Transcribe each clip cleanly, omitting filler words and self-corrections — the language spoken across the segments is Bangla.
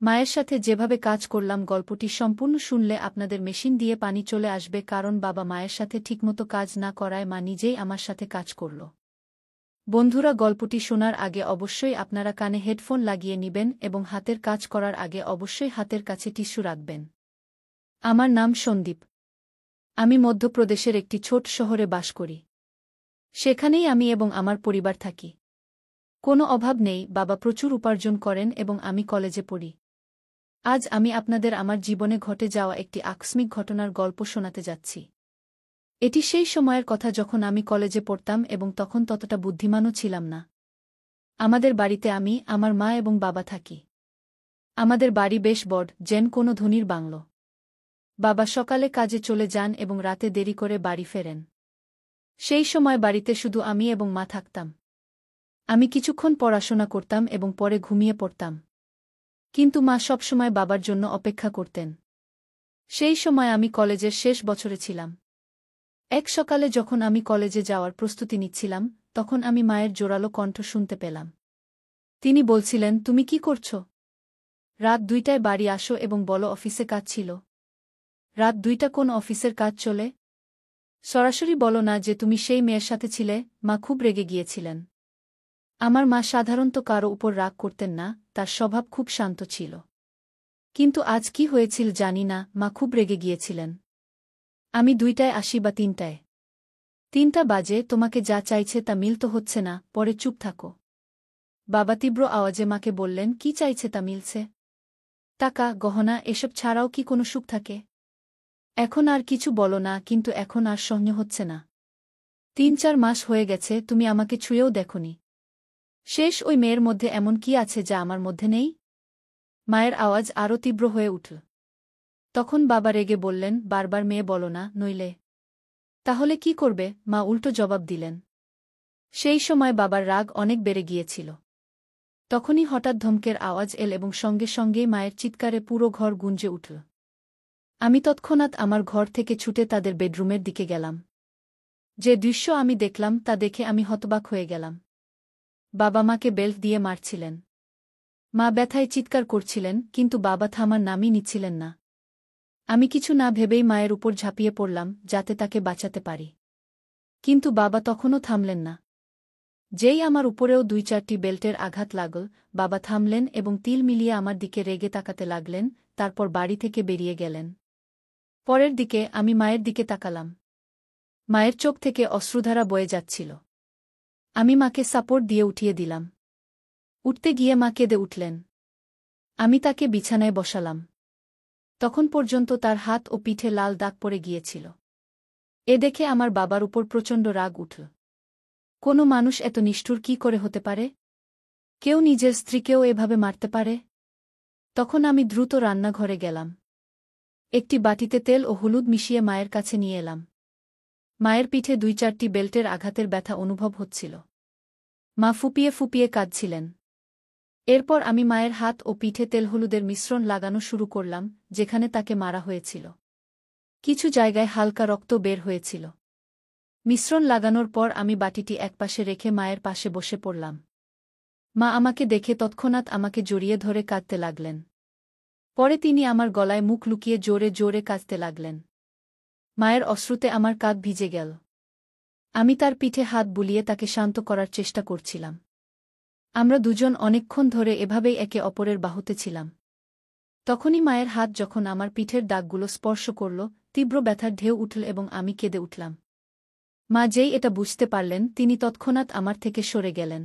মায়ের সাথে যেভাবে কাজ করলাম গল্পটি সম্পূর্ণ শুনলে আপনাদের মেশিন দিয়ে পানি চলে আসবে, কারণ বাবা মায়ের সাথে ঠিকমতো কাজ না করায় মা নিজেই আমার সাথে কাজ করল। বন্ধুরা, গল্পটি শোনার আগে অবশ্যই আপনারা কানে হেডফোন লাগিয়ে নিবেন এবং হাতের কাজ করার আগে অবশ্যই হাতের কাছে টিস্যু রাখবেন। আমার নাম সন্দীপ। আমি মধ্যপ্রদেশের একটি ছোট শহরে বাস করি। সেখানেই আমি এবং আমার পরিবার থাকি। কোনো অভাব নেই, বাবা প্রচুর উপার্জন করেন এবং আমি কলেজে পড়ি। আজ আমি আপনাদের আমার জীবনে ঘটে যাওয়া একটি আকস্মিক ঘটনার গল্প শোনাতে যাচ্ছি। এটি সেই সময়ের কথা যখন আমি কলেজে পড়তাম এবং তখন ততটা বুদ্ধিমানও ছিলাম না। আমাদের বাড়িতে আমি, আমার মা এবং বাবা থাকি। আমাদের বাড়ি বেশ বড়, যেন কোনো ধনীর বাংলো। বাবা সকালে কাজে চলে যান এবং রাতে দেরি করে বাড়ি ফেরেন। সেই সময় বাড়িতে শুধু আমি এবং মা থাকতাম। আমি কিছুক্ষণ পড়াশোনা করতাম এবং পরে ঘুমিয়ে পড়তাম। কিন্তু মা সবসময় বাবার জন্য অপেক্ষা করতেন। সেই সময় আমি কলেজের শেষ বছরে ছিলাম। এক সকালে যখন আমি কলেজে যাওয়ার প্রস্তুতি নিচ্ছিলাম, তখন আমি মায়ের জোরালো কণ্ঠ শুনতে পেলাম। তিনি বলছিলেন, তুমি কি করছ? রাত 2টায় বাড়ি আসো এবং বলো অফিসে কাজ ছিল। রাত 2টা কোন অফিসের কাজ চলে? সরাসরি বলো না যে তুমি সেই মেয়ের সাথে ছিলে। মা খুব রেগে গিয়েছিলেন। আমার মা সাধারণত কারো উপর রাগ করতেন না, তার স্বভাব খুব শান্ত ছিল। কিন্তু আজ কি হয়েছিল জানি না, মা খুব রেগে গিয়েছিলেন। আমি 2টায় আসি বা 3টায়? 3টা বাজে, তোমাকে যা চাইছে তা মিলতে হচ্ছে না, পরে চুপ থাকো। বাবা তীব্র আওয়াজে মাকে বললেন, কি চাইছে তা মিলছে? টাকা, গহনা, এসব ছাড়াও কি কোনো সুখ থাকে? এখন আর কিছু বলো না, কিন্তু এখন আর সহ্য হচ্ছে না। 3-4 মাস হয়ে গেছে, তুমি আমাকে ছুঁয়েও দেখোনি। শেষ ওই মেয়ের মধ্যে এমন কি আছে যা আমার মধ্যে নেই? মায়ের আওয়াজ আরও তীব্র হয়ে উঠল। তখন বাবা রেগে বললেন, বারবার মেয়ে বলো না, নইলে। তাহলে কি করবে? মা উল্টো জবাব দিলেন। সেই সময় বাবার রাগ অনেক বেড়ে গিয়েছিল। তখনই হঠাৎ ধমকের আওয়াজ এল এবং সঙ্গে সঙ্গেই মায়ের চিৎকারে পুরো ঘর গুঞ্জে উঠল। আমি তৎক্ষণাৎ আমার ঘর থেকে ছুটে তাদের বেডরুমের দিকে গেলাম। যে দৃশ্য আমি দেখলাম তা দেখে আমি হতবাক হয়ে গেলাম। বাবা মাকে বেল্ট দিয়ে মারছিলেন। মা ব্যথায় চিৎকার করছিলেন, কিন্তু বাবা থামার নামই নিচ্ছিলেন না। আমি কিছু না ভেবেই মায়ের উপর ঝাঁপিয়ে পড়লাম, যাতে তাকে বাঁচাতে পারি। কিন্তু বাবা তখনও থামলেন না। যেই আমার উপরেও 2-4টি বেল্টের আঘাত লাগল, বাবা থামলেন এবং তিল মিলিয়ে আমার দিকে রেগে তাকাতে লাগলেন, তারপর বাড়ি থেকে বেরিয়ে গেলেন। পরের দিকে আমি মায়ের দিকে তাকালাম। মায়ের চোখ থেকে অশ্রুধারা বয়ে যাচ্ছিল। আমি মাকে সাপোর্ট দিয়ে উঠিয়ে দিলাম। উঠতে গিয়ে মা কেঁদে উঠলেন। আমি তাকে বিছানায় বসালাম। তখন পর্যন্ত তার হাত ও পিঠে লাল দাগ পড়ে গিয়েছিল। এ দেখে আমার বাবার উপর প্রচণ্ড রাগ উঠল। কোনো মানুষ এত নিষ্ঠুর কি করে হতে পারে? কেউ নিজের স্ত্রীকেও এভাবে মারতে পারে? তখন আমি দ্রুত রান্নাঘরে গেলাম। একটি বাটিতে তেল ও হলুদ মিশিয়ে মায়ের কাছে নিয়ে এলাম। মায়ের পিঠে 2-4টি বেল্টের আঘাতের ব্যথা অনুভব হচ্ছিল। মা ফুপিয়ে ফুপিয়ে কাঁদছিলেন। এরপর আমি মায়ের হাত ও পিঠে তেল হলুদের মিশ্রণ লাগানো শুরু করলাম, যেখানে তাকে মারা হয়েছিল। কিছু জায়গায় হালকা রক্ত বের হয়েছিল। মিশ্রণ লাগানোর পর আমি বাটিটি একপাশে রেখে মায়ের পাশে বসে পড়লাম। মা আমাকে দেখে তৎক্ষণাৎ আমাকে জড়িয়ে ধরে কাঁদতে লাগলেন। পরে তিনি আমার গলায় মুখ লুকিয়ে জোরে জোরে কাঁদতে লাগলেন। মায়ের অশ্রুতে আমার কাঁধ ভিজে গেল। আমি তার পিঠে হাত বুলিয়ে তাকে শান্ত করার চেষ্টা করছিলাম। আমরা দুজন অনেকক্ষণ ধরে এভাবেই একে অপরের বাহুতে ছিলাম। তখনই মায়ের হাত যখন আমার পিঠের দাগগুলো স্পর্শ করল, তীব্র ব্যথার ঢেউ উঠল এবং আমি কেঁদে উঠলাম। মা যেই এটা বুঝতে পারলেন, তিনি তৎক্ষণাৎ আমার থেকে সরে গেলেন।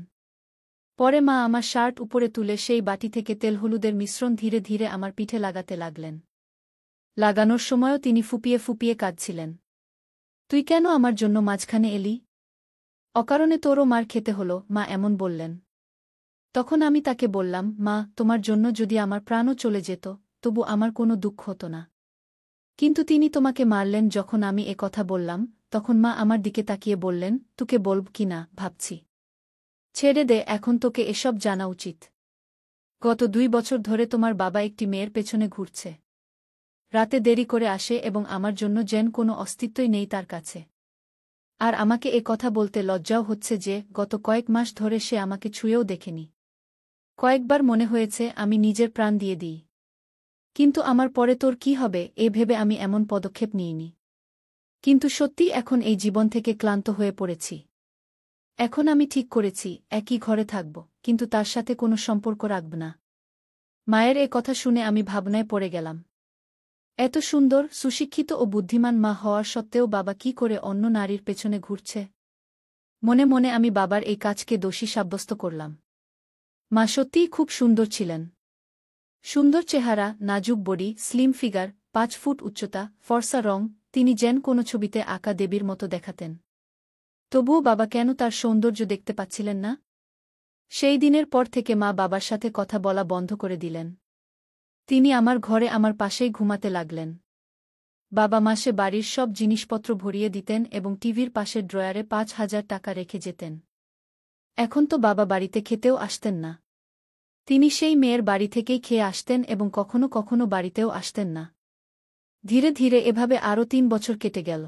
পরে মা আমার শার্ট উপরে তুলে সেই বাটি থেকে তেল হলুদের মিশ্রণ ধীরে ধীরে আমার পিঠে লাগাতে লাগলেন। লাগানোর সময়ও তিনি ফুপিয়ে ফুপিয়ে কাঁদছিলেন। তুই কেন আমার জন্য মাঝখানে এলি? অকারণে তোরও মার খেতে হলো, মা এমন বললেন। তখন আমি তাকে বললাম, মা, তোমার জন্য যদি আমার প্রাণও চলে যেত, তবু আমার কোনো দুঃখ হতো না। কিন্তু তিনি তোমাকে মারলেন। যখন আমি এ কথা বললাম, তখন মা আমার দিকে তাকিয়ে বললেন, তোকে বলব কি না ভাবছি। ছেড়ে দে, এখন তোকে এসব জানা উচিত। গত 2 বছর ধরে তোমার বাবা একটি মেয়ের পেছনে ঘুরছে। রাতে দেরি করে আসে এবং আমার জন্য যেন কোনো অস্তিত্বই নেই তার কাছে। আর আমাকে এ কথা বলতে লজ্জাও হচ্ছে যে গত কয়েক মাস ধরে সে আমাকে ছুঁয়েও দেখেনি। কয়েকবার মনে হয়েছে আমি নিজের প্রাণ দিয়ে দিই। কিন্তু আমার পরে তোর কি হবে এ ভেবে আমি এমন পদক্ষেপ নিইনি। কিন্তু সত্যি এখন এই জীবন থেকে ক্লান্ত হয়ে পড়েছি। এখন আমি ঠিক করেছি একই ঘরে থাকব, কিন্তু তার সাথে কোনো সম্পর্ক রাখব না। মায়ের এ কথা শুনে আমি ভাবনায় পড়ে গেলাম। এত সুন্দর, সুশিক্ষিত ও বুদ্ধিমান মা হওয়ার সত্ত্বেও বাবা কি করে অন্য নারীর পেছনে ঘুরছে। মনে মনে আমি বাবার এই কাজকে দোষী সাব্যস্ত করলাম। মা সত্যিই খুব সুন্দর ছিলেন। সুন্দর চেহারা, নাজুক বডি, স্লিম ফিগার, 5 ফুট উচ্চতা, ফর্সা রং, তিনি যেন কোনো ছবিতে আঁকা দেবীর মতো দেখাতেন। তবুও বাবা কেন তার সৌন্দর্য দেখতে পাচ্ছিলেন না? সেই দিনের পর থেকে মা বাবার সাথে কথা বলা বন্ধ করে দিলেন। তিনি আমার ঘরে আমার পাশেই ঘুমাতে লাগলেন। বাবা মাসে বাড়ির সব জিনিসপত্র ভরিয়ে দিতেন এবং টিভির পাশের ড্রয়ারে 5,000 টাকা রেখে যেতেন। এখন তো বাবা বাড়িতে খেতেও আসতেন না। তিনি সেই মেয়ের বাড়ি থেকেই খেয়ে আসতেন এবং কখনো কখনো বাড়িতেও আসতেন না। ধীরে ধীরে এভাবে আরও 3 বছর কেটে গেল।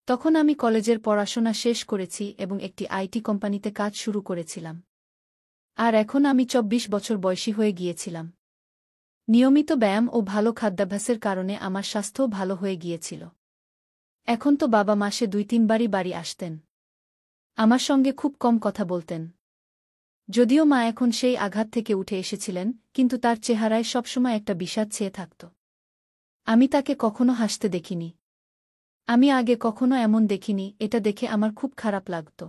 তখন আমি কলেজের পড়াশোনা শেষ করেছি এবং একটি আইটি কোম্পানিতে কাজ শুরু করেছিলাম। আর এখন আমি 24 বছর বয়সী হয়ে গিয়েছিলাম। নিয়মিত ব্যায়াম ও ভালো খাদ্যাভ্যাসের কারণে আমার স্বাস্থ্যও ভালো হয়ে গিয়েছিল। এখন তো বাবা মাসে 2-3 বারই বাড়ি আসতেন। আমার সঙ্গে খুব কম কথা বলতেন। যদিও মা এখন সেই আঘাত থেকে উঠে এসেছিলেন, কিন্তু তার চেহারায় সবসময় একটা বিষাদ ছেয়ে থাকত। আমি তাকে কখনো হাসতে দেখিনি। আমি আগে কখনো এমন দেখিনি, এটা দেখে আমার খুব খারাপ লাগত।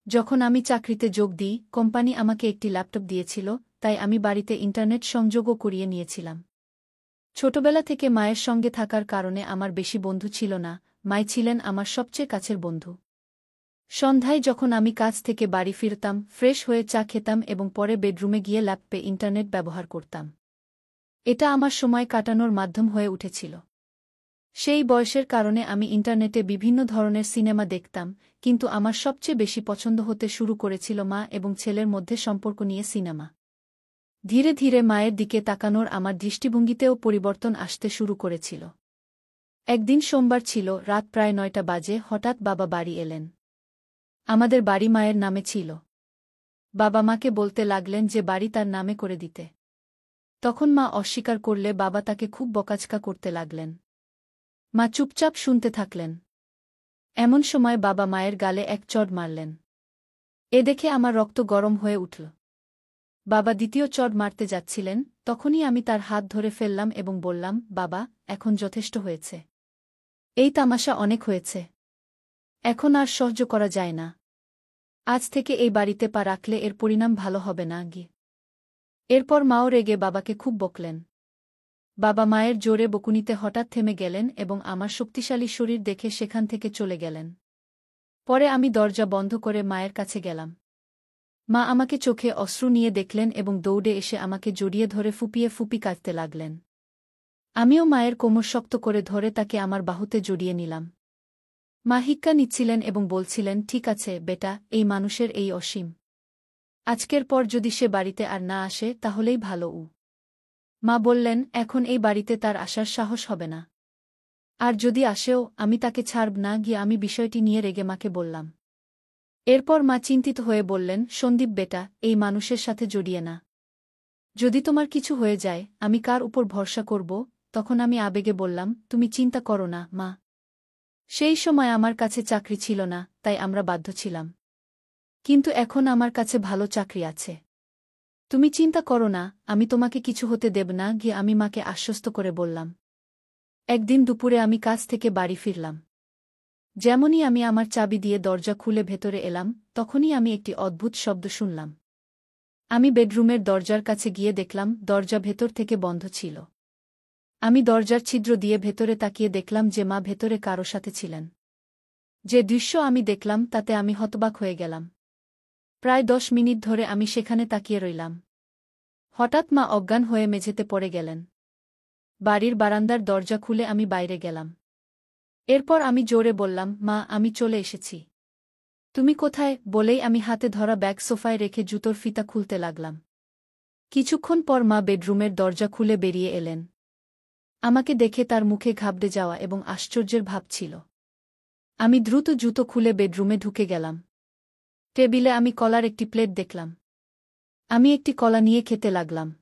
যখন আমি চাকরিতে যোগ দিই, কোম্পানি আমাকে একটি ল্যাপটপ দিয়েছিল, তাই আমি বাড়িতে ইন্টারনেট সংযোগও করিয়ে নিয়েছিলাম। ছোটবেলা থেকে মায়ের সঙ্গে থাকার কারণে আমার বেশি বন্ধু ছিল না, মাই ছিলেন আমার সবচেয়ে কাছের বন্ধু। সন্ধ্যায় যখন আমি কাজ থেকে বাড়ি ফিরতাম, ফ্রেশ হয়ে চা খেতাম এবং পরে বেডরুমে গিয়ে ল্যাপটপে ইন্টারনেট ব্যবহার করতাম। এটা আমার সময় কাটানোর মাধ্যম হয়ে উঠেছিল। সেই বয়সের কারণে আমি ইন্টারনেটে বিভিন্ন ধরনের সিনেমা দেখতাম, কিন্তু আমার সবচেয়ে বেশি পছন্দ হতে শুরু করেছিল মা এবং ছেলের মধ্যে সম্পর্ক নিয়ে সিনেমা। ধীরে ধীরে মায়ের দিকে তাকানোর আমার দৃষ্টিভঙ্গিতেও পরিবর্তন আসতে শুরু করেছিল। একদিন সোমবার ছিল, রাত প্রায় 9টা বাজে, হঠাৎ বাবা বাড়ি এলেন। আমাদের বাড়ি মায়ের নামে ছিল। বাবা মাকে বলতে লাগলেন যে বাড়ি তার নামে করে দিতে। তখন মা অস্বীকার করলে বাবা তাকে খুব বকাঝকা করতে লাগলেন। মা চুপচাপ শুনতে থাকলেন। এমন সময় বাবা মায়ের গালে এক চড় মারলেন। এ দেখে আমার রক্ত গরম হয়ে উঠল। বাবা দ্বিতীয় চড় মারতে যাচ্ছিলেন, তখনই আমি তার হাত ধরে ফেললাম এবং বললাম, বাবা, এখন যথেষ্ট হয়েছে। এই তামাশা অনেক হয়েছে। এখন আর সহ্য করা যায় না। আজ থেকে এই বাড়িতে পা রাখলে এর পরিণাম ভালো হবে না গি। এরপর মাও রেগে বাবাকে খুব বকলেন। বাবা মায়ের জোরে বকুনিতে হঠাৎ থেমে গেলেন এবং আমার শক্তিশালী শরীর দেখে সেখান থেকে চলে গেলেন। পরে আমি দরজা বন্ধ করে মায়ের কাছে গেলাম। মা আমাকে চোখে অশ্রু নিয়ে দেখলেন এবং দৌড়ে এসে আমাকে জড়িয়ে ধরে ফুপিয়ে ফুপি কাঁদতে লাগলেন। আমিও মায়ের কোমর শক্ত করে ধরে তাকে আমার বাহুতে জড়িয়ে নিলাম। মা হিক্কা নিচ্ছিলেন এবং বলছিলেন, ঠিক আছে বেটা, এই মানুষের এই অসীম। আজকের পর যদি সে বাড়িতে আর না আসে তাহলেই ভালো। মা বললেন, এখন এই বাড়িতে তার আসার সাহস হবে না। আর যদি আসেও, আমি তাকে ছাড়ব না গিয়ে আমি বিষয়টি নিয়ে রেগে মাকে বললাম। এরপর মা চিন্তিত হয়ে বললেন, সন্দীপ বেটা, এই মানুষের সাথে জড়িয়ে না। যদি তোমার কিছু হয়ে যায়, আমি কার উপর ভরসা করব? তখন আমি আবেগে বললাম, তুমি চিন্তা করো না মা। সেই সময় আমার কাছে চাকরি ছিল না, তাই আমরা বাধ্য ছিলাম। কিন্তু এখন আমার কাছে ভালো চাকরি আছে। তুমি চিন্তা করো না, আমি তোমাকে কিছু হতে দেব না গিয়ে আমি মাকে আশ্বস্ত করে বললাম। একদিন দুপুরে আমি কাজ থেকে বাড়ি ফিরলাম। যেমনই আমি আমার চাবি দিয়ে দরজা খুলে ভেতরে এলাম, তখনই আমি একটি অদ্ভুত শব্দ শুনলাম। আমি বেডরুমের দরজার কাছে গিয়ে দেখলাম দরজা ভেতর থেকে বন্ধ ছিল। আমি দরজার ছিদ্র দিয়ে ভেতরে তাকিয়ে দেখলাম যে মা ভেতরে কারো সাথে ছিলেন। যে দৃশ্য আমি দেখলাম তাতে আমি হতবাক হয়ে গেলাম। প্রায় 10 মিনিট ধরে আমি সেখানে তাকিয়ে রইলাম। হঠাৎ মা অজ্ঞান হয়ে মেঝেতে পড়ে গেলেন। বাড়ির বারান্দার দরজা খুলে আমি বাইরে গেলাম। এরপর আমি জোরে বললাম, মা, আমি চলে এসেছি। তুমি কোথায়? বলেই আমি হাতে ধরা ব্যাগ সোফায় রেখে জুতোর ফিতা খুলতে লাগলাম। কিছুক্ষণ পর মা বেডরুমের দরজা খুলে বেরিয়ে এলেন। আমাকে দেখে তার মুখে ঘাবড়ে যাওয়া এবং আশ্চর্যের ভাব ছিল। আমি দ্রুত জুতো খুলে বেডরুমে ঢুকে গেলাম। টেবিলে আমি কলার একটি প্লেট দেখলাম। আমি একটি কলা নিয়ে খেতে লাগলাম।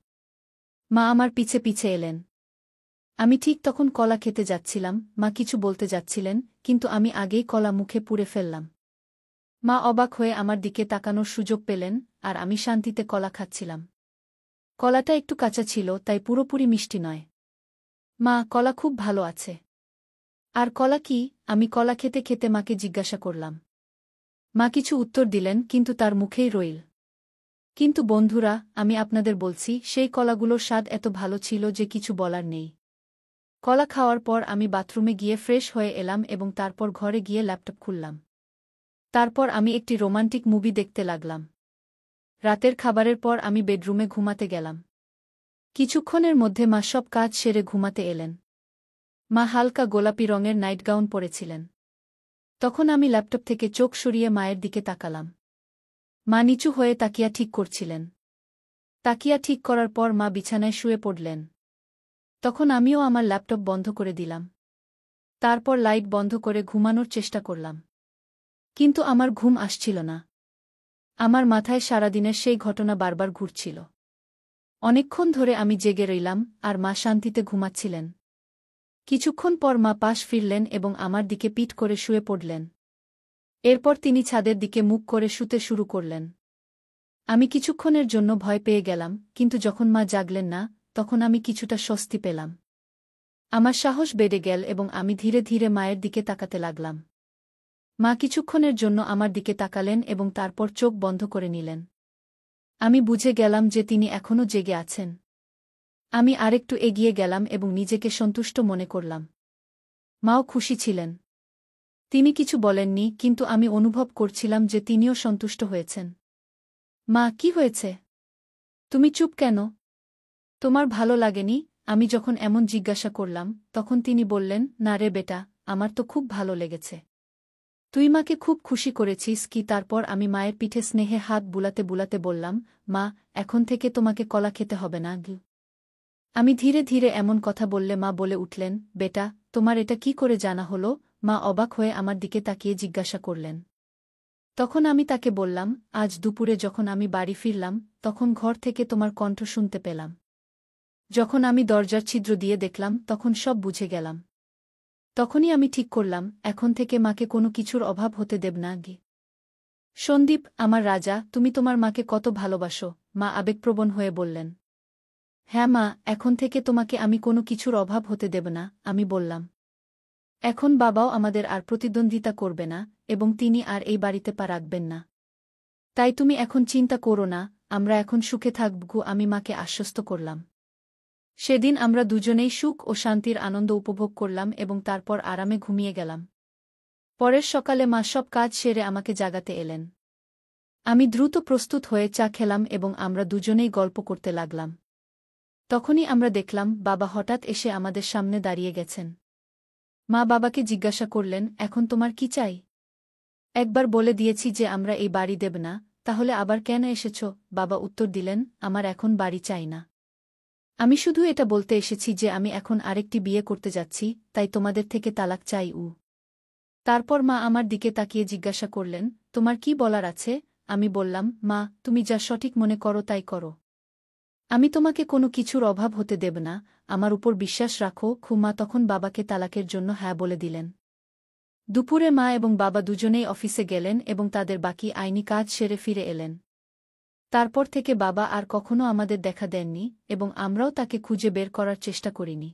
মা আমার পিছে পিছে এলেন। আমি ঠিক তখন কলা খেতে যাচ্ছিলাম, মা কিছু বলতে যাচ্ছিলেন, কিন্তু আমি আগেই কলা মুখে পুরে ফেললাম। মা অবাক হয়ে আমার দিকে তাকানোর সুযোগ পেলেন, আর আমি শান্তিতে কলা খাচ্ছিলাম। কলাটা একটু কাঁচা ছিল, তাই পুরোপুরি মিষ্টি নয়। মা, কলা খুব ভালো আছে। আর কলা কি? আমি কলা খেতে খেতে মাকে জিজ্ঞাসা করলাম। মা কিছু উত্তর দিলেন, কিন্তু তার মুখেই রইল। কিন্তু বন্ধুরা, আমি আপনাদের বলছি, সেই কলাগুলোর স্বাদ এত ভালো ছিল যে কিছু বলার নেই। কলা খাওয়ার পর আমি বাথরুমে গিয়ে ফ্রেশ হয়ে এলাম এবং তারপর ঘরে গিয়ে ল্যাপটপ খুললাম। তারপর আমি একটি রোমান্টিক মুভি দেখতে লাগলাম। রাতের খাবারের পর আমি বেডরুমে ঘুমাতে গেলাম। কিছুক্ষণের মধ্যে মা সব কাজ সেরে ঘুমাতে এলেন। মা হালকা গোলাপি রঙের নাইটগাউন পরেছিলেন। তখন আমি ল্যাপটপ থেকে চোখ সরিয়ে মায়ের দিকে তাকালাম। মা নিচু হয়ে তাকিয়া ঠিক করছিলেন। তাকিয়া ঠিক করার পর মা বিছানায় শুয়ে পড়লেন। তখন আমিও আমার ল্যাপটপ বন্ধ করে দিলাম। তারপর লাইট বন্ধ করে ঘুমানোর চেষ্টা করলাম। কিন্তু আমার ঘুম আসছিল না। আমার মাথায় সারাদিনের সেই ঘটনা বারবার ঘুরছিল। অনেকক্ষণ ধরে আমি জেগে রইলাম, আর মা শান্তিতে ঘুমাচ্ছিলেন। কিছুক্ষণ পর মা পাশ ফিরলেন এবং আমার দিকে পিঠ করে শুয়ে পড়লেন। এরপর তিনি ছাদের দিকে মুখ করে শুতে শুরু করলেন। আমি কিছুক্ষণের জন্য ভয় পেয়ে গেলাম, কিন্তু যখন মা জাগলেন না, তখন আমি কিছুটা স্বস্তি পেলাম। আমার সাহস বেড়ে গেল এবং আমি ধীরে ধীরে মায়ের দিকে তাকাতে লাগলাম। মা কিছুক্ষণের জন্য আমার দিকে তাকালেন এবং তারপর চোখ বন্ধ করে নিলেন। আমি বুঝে গেলাম যে তিনি এখনও জেগে আছেন। আমি আরেকটু এগিয়ে গেলাম এবং নিজেকে সন্তুষ্ট মনে করলাম। মাও খুশি ছিলেন। তিনি কিছু বলেননি, কিন্তু আমি অনুভব করছিলাম যে তিনিও সন্তুষ্ট হয়েছেন। মা, কি হয়েছে? তুমি চুপ কেন? তোমার ভালো লাগেনি? আমি যখন এমন জিজ্ঞাসা করলাম, তখন তিনি বললেন, না রে বেটা, আমার তো খুব ভালো লেগেছে। তুই মাকে খুব খুশি করেছিস কি? তারপর আমি মায়ের পিঠে স্নেহে হাত বুলাতে বুলাতে বললাম, মা, এখন থেকে তোমাকে কলা খেতে হবে না। আমি ধীরে ধীরে এমন কথা বললে মা বলে উঠলেন, বেটা, তোমার এটা কি করে জানা হলো? মা অবাক হয়ে আমার দিকে তাকিয়ে জিজ্ঞাসা করলেন। তখন আমি তাকে বললাম, আজ দুপুরে যখন আমি বাড়ি ফিরলাম, তখন ঘর থেকে তোমার কণ্ঠ শুনতে পেলাম। যখন আমি দরজার ছিদ্র দিয়ে দেখলাম, তখন সব বুঝে গেলাম। তখনই আমি ঠিক করলাম, এখন থেকে মাকে কোনো কিছুর অভাব হতে দেব না। সন্দীপ, আমার রাজা, তুমি তোমার মাকে কত ভালোবাসো, মা আবেগপ্রবণ হয়ে বললেন। হ্যাঁ মা, এখন থেকে তোমাকে আমি কোনো কিছুর অভাব হতে দেব না, আমি বললাম। এখন বাবাও আমাদের আর প্রতিদ্বন্দ্বিতা করবে না, এবং তিনি আর এই বাড়িতে পা রাখবেন না। তাই তুমি এখন চিন্তা করো না, আমরা এখন সুখে থাকব, আমি মাকে আশ্বস্ত করলাম। সেদিন আমরা দুজনেই সুখ ও শান্তির আনন্দ উপভোগ করলাম এবং তারপর আরামে ঘুমিয়ে গেলাম। পরের সকালে মা সব কাজ সেরে আমাকে জাগাতে এলেন। আমি দ্রুত প্রস্তুত হয়ে চা খেলাম এবং আমরা দুজনেই গল্প করতে লাগলাম। তখনই আমরা দেখলাম, বাবা হঠাৎ এসে আমাদের সামনে দাঁড়িয়ে গেছেন। মা বাবাকে জিজ্ঞাসা করলেন, এখন তোমার কি চাই? একবার বলে দিয়েছি যে আমরা এই বাড়ি দেব না, তাহলে আবার কেন এসেছ? বাবা উত্তর দিলেন, আমার এখন বাড়ি চাই না। আমি শুধু এটা বলতে এসেছি যে আমি এখন আরেকটি বিয়ে করতে যাচ্ছি, তাই তোমাদের থেকে তালাক চাই। তারপর মা আমার দিকে তাকিয়ে জিজ্ঞাসা করলেন, তোমার কি বলার আছে? আমি বললাম, মা, তুমি যা সঠিক মনে করো তাই করো। আমি তোমাকে কোনো কিছুর অভাব হতে দেব না, আমার উপর বিশ্বাস রাখো। মা তখন বাবাকে তালাকের জন্য হ্যাঁ বলে দিলেন। দুপুরে মা এবং বাবা দুজনেই অফিসে গেলেন এবং তাদের বাকি আইনি কাজ সেরে ফিরে এলেন। তারপর থেকে বাবা আর কখনো আমাদের দেখা দেননি এবং আমরাও তাকে খুঁজে বের করার চেষ্টা করিনি।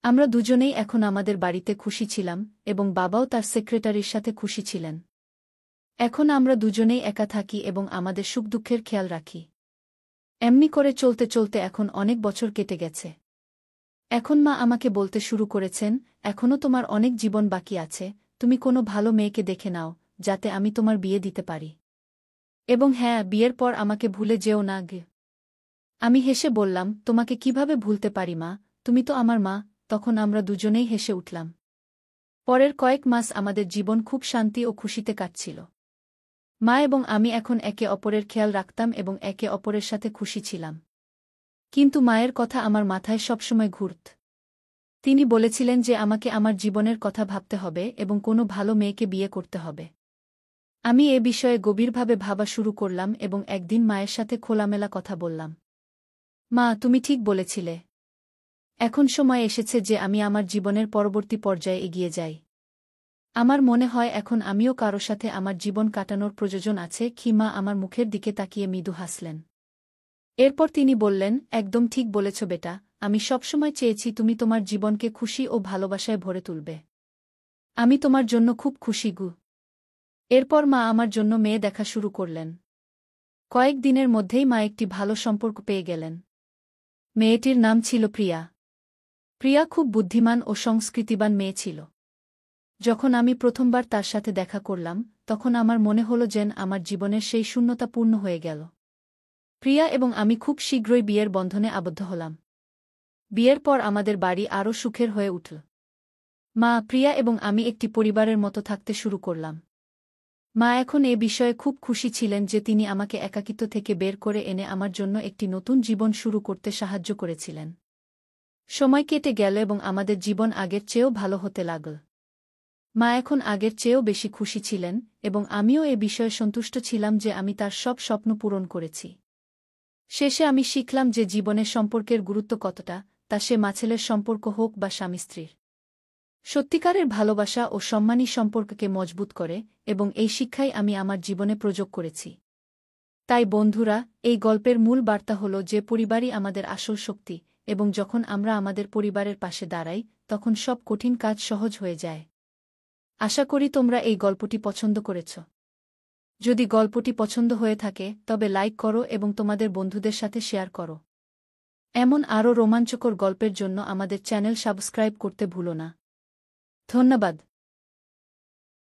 আমরা দুজনেই এখন আমাদের বাড়িতে খুশি ছিলাম এবং বাবাও তার সেক্রেটারির সাথে খুশি ছিলেন। এখন আমরা দুজনেই একা থাকি এবং আমাদের সুখ দুঃখের খেয়াল রাখি। এমনি করে চলতে চলতে এখন অনেক বছর কেটে গেছে। এখন মা আমাকে বলতে শুরু করেছেন, এখনও তোমার অনেক জীবন বাকি আছে, তুমি কোনো ভালো মেয়েকে দেখে নাও, যাতে আমি তোমার বিয়ে দিতে পারি। এবং হ্যাঁ, বিয়ের পর আমাকে ভুলে যেও না। আমি হেসে বললাম, তোমাকে কিভাবে ভুলতে পারি মা, তুমি তো আমার মা। তখন আমরা দুজনেই হেসে উঠলাম। পরের কয়েক মাস আমাদের জীবন খুব শান্তি ও খুশিতে কাটছিল। মা এবং আমি এখন একে অপরের খেয়াল রাখতাম এবং একে অপরের সাথে খুশি ছিলাম। কিন্তু মায়ের কথা আমার মাথায় সবসময় ঘুরত। তিনি বলেছিলেন যে আমাকে আমার জীবনের কথা ভাবতে হবে এবং কোনো ভালো মেয়েকে বিয়ে করতে হবে। আমি এ বিষয়ে গভীরভাবে ভাবা শুরু করলাম এবং একদিন মায়ের সাথে খোলামেলা কথা বললাম। মা, তুমি ঠিক বলেছিলে। এখন সময় এসেছে যে আমি আমার জীবনের পরবর্তী পর্যায়ে এগিয়ে যাই। আমার মনে হয় এখন আমিও কারো সাথে আমার জীবন কাটানোর প্রয়োজন আছে। মা আমার মুখের দিকে তাকিয়ে মৃদু হাসলেন। এরপর তিনি বললেন, একদম ঠিক বলেছ বেটা, আমি সবসময় চেয়েছি তুমি তোমার জীবনকে খুশি ও ভালোবাসায় ভরে তুলবে। আমি তোমার জন্য খুব খুশি গু। এরপর মা আমার জন্য মেয়ে দেখা শুরু করলেন। কয়েক দিনের মধ্যেই মা একটি ভালো সম্পর্ক পেয়ে গেলেন। মেয়েটির নাম ছিল প্রিয়া। প্রিয়া খুব বুদ্ধিমান ও সংস্কৃতিবান মেয়ে ছিল। যখন আমি প্রথমবার তার সাথে দেখা করলাম, তখন আমার মনে হল যেন আমার জীবনের সেই শূন্যতা পূর্ণ হয়ে গেল। প্রিয়া এবং আমি খুব শীঘ্রই বিয়ের বন্ধনে আবদ্ধ হলাম। বিয়ের পর আমাদের বাড়ি আরও সুখের হয়ে উঠল। মা, প্রিয়া এবং আমি একটি পরিবারের মতো থাকতে শুরু করলাম। মা এখন এ বিষয়ে খুব খুশি ছিলেন যে তিনি আমাকে একাকিত্ব থেকে বের করে এনে আমার জন্য একটি নতুন জীবন শুরু করতে সাহায্য করেছিলেন। সময় কেটে গেল এবং আমাদের জীবন আগের চেয়েও ভালো হতে লাগল। মা এখন আগের চেয়েও বেশি খুশি ছিলেন এবং আমিও এ বিষয়ে সন্তুষ্ট ছিলাম যে আমি তার সব স্বপ্ন পূরণ করেছি। শেষে আমি শিখলাম যে জীবনের সম্পর্কের গুরুত্ব কতটা, তা সে মা-ছেলের সম্পর্ক হোক বা স্বামী-স্ত্রীর। সত্যিকারের ভালোবাসা ও সম্মানী সম্পর্ককে মজবুত করে এবং এই শিক্ষাই আমি আমার জীবনে প্রয়োগ করেছি। তাই বন্ধুরা, এই গল্পের মূল বার্তা হল যে পরিবারই আমাদের আসল শক্তি এবং যখন আমরা আমাদের পরিবারের পাশে দাঁড়াই, তখন সব কঠিন কাজ সহজ হয়ে যায়। আশা করি তোমরা এই গল্পটি পছন্দ করেছ। যদি গল্পটি পছন্দ হয়ে থাকে তবে লাইক করো এবং তোমাদের বন্ধুদের সাথে শেয়ার করো। এমন আরও রোমাঞ্চকর গল্পের জন্য আমাদের চ্যানেল সাবস্ক্রাইব করতে ভুলো না। ধন্যবাদ।